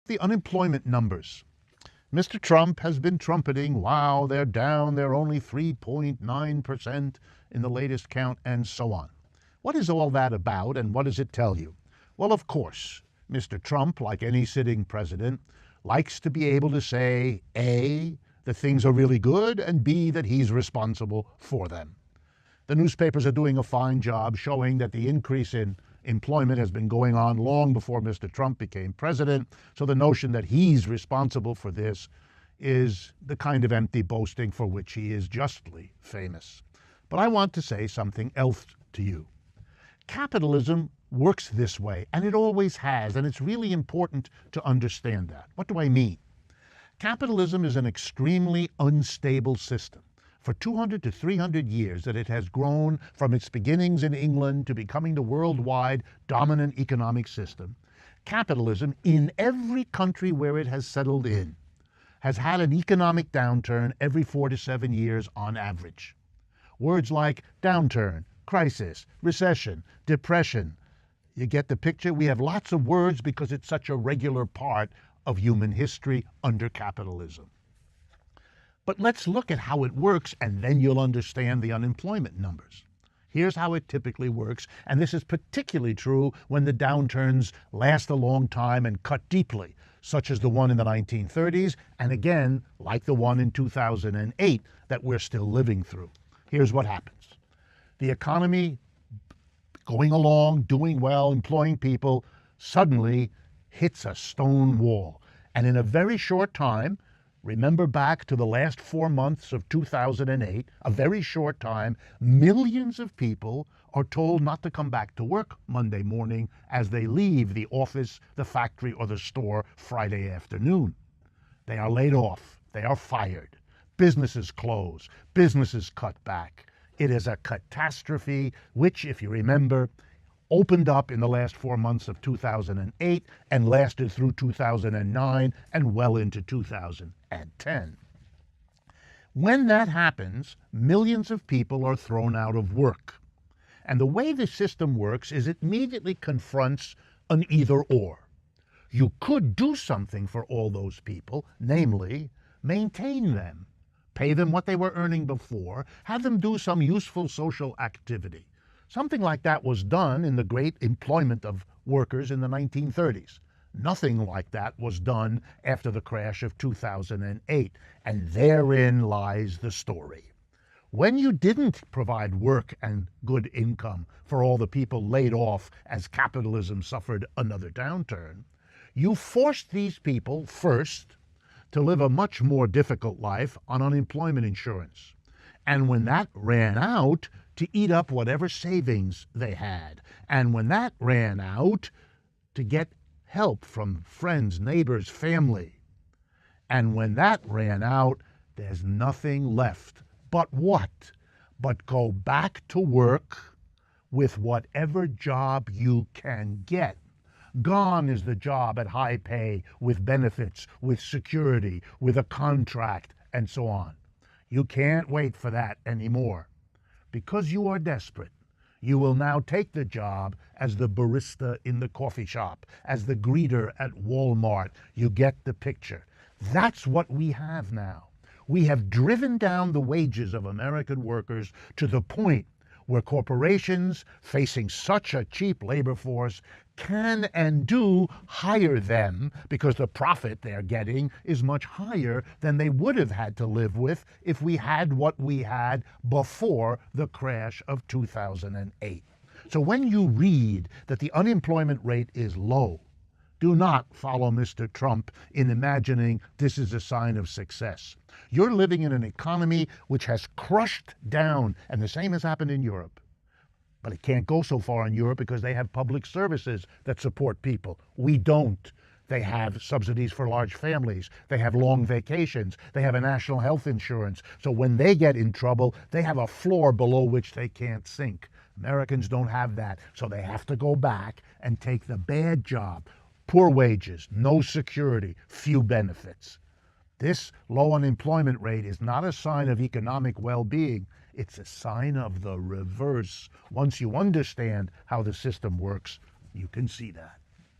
the unemployment numbers. Mr. Trump has been trumpeting, wow, they're down, they're only 3.9% in the latest count, and so on. What is all that about, and what does it tell you? Well, of course, Mr. Trump, like any sitting president, likes to be able to say, A, that things are really good, and B, that he's responsible for them. The newspapers are doing a fine job showing that the increase in employment has been going on long before Mr. Trump became president, so the notion that he's responsible for this is the kind of empty boasting for which he is justly famous. But I want to say something else to you. Capitalism works this way, and it always has, and it's really important to understand that. What do I mean? Capitalism is an extremely unstable system. For 200 to 300 years that it has grown from its beginnings in England to becoming the worldwide dominant economic system, capitalism in every country where it has settled in has had an economic downturn every 4 to 7 years on average. Words like downturn, crisis, recession, depression. You get the picture? We have lots of words because it's such a regular part of human history under capitalism. But let's look at how it works, and then you'll understand the unemployment numbers. Here's how it typically works, and this is particularly true when the downturns last a long time and cut deeply, such as the one in the 1930s, and again, like the one in 2008 that we're still living through. Here's what happens. The economy going along, doing well, employing people, suddenly hits a stone wall. And in a very short time, remember back to the last 4 months of 2008, a very short time, millions of people are told not to come back to work Monday morning as they leave the office, the factory, or the store Friday afternoon. They are laid off. They are fired. Businesses close. Businesses cut back. It is a catastrophe which, if you remember, opened up in the last 4 months of 2008 and lasted through 2009 and well into 2010. When that happens, millions of people are thrown out of work. And the way the system works is it immediately confronts an either-or. You could do something for all those people, namely, maintain them, pay them what they were earning before, have them do some useful social activity. Something like that was done in the great employment of workers in the 1930s. Nothing like that was done after the crash of 2008, and therein lies the story. When you didn't provide work and good income for all the people laid off as capitalism suffered another downturn, you forced these people first to live a much more difficult life on unemployment insurance. And when that ran out, to eat up whatever savings they had. And when that ran out, to get help from friends, neighbors, family. And when that ran out, there's nothing left. But what? But go back to work with whatever job you can get. Gone is the job at high pay, with benefits, with security, with a contract, and so on. You can't wait for that anymore. Because you are desperate, you will now take the job as the barista in the coffee shop, as the greeter at Walmart. You get the picture. That's what we have now. We have driven down the wages of American workers to the point where corporations, facing such a cheap labor force, can and do hire them because the profit they're getting is much higher than they would have had to live with if we had what we had before the crash of 2008. So when you read that the unemployment rate is low, do not follow Mr. Trump in imagining this is a sign of success. You're living in an economy which has crushed down, and the same has happened in Europe. But it can't go so far in Europe because they have public services that support people. We don't. They have subsidies for large families. They have long vacations. They have a national health insurance. So when they get in trouble, they have a floor below which they can't sink. Americans don't have that. So they have to go back and take the bad job. Poor wages, no security, few benefits. This low unemployment rate is not a sign of economic well-being. It's a sign of the reverse. Once you understand how the system works, you can see that.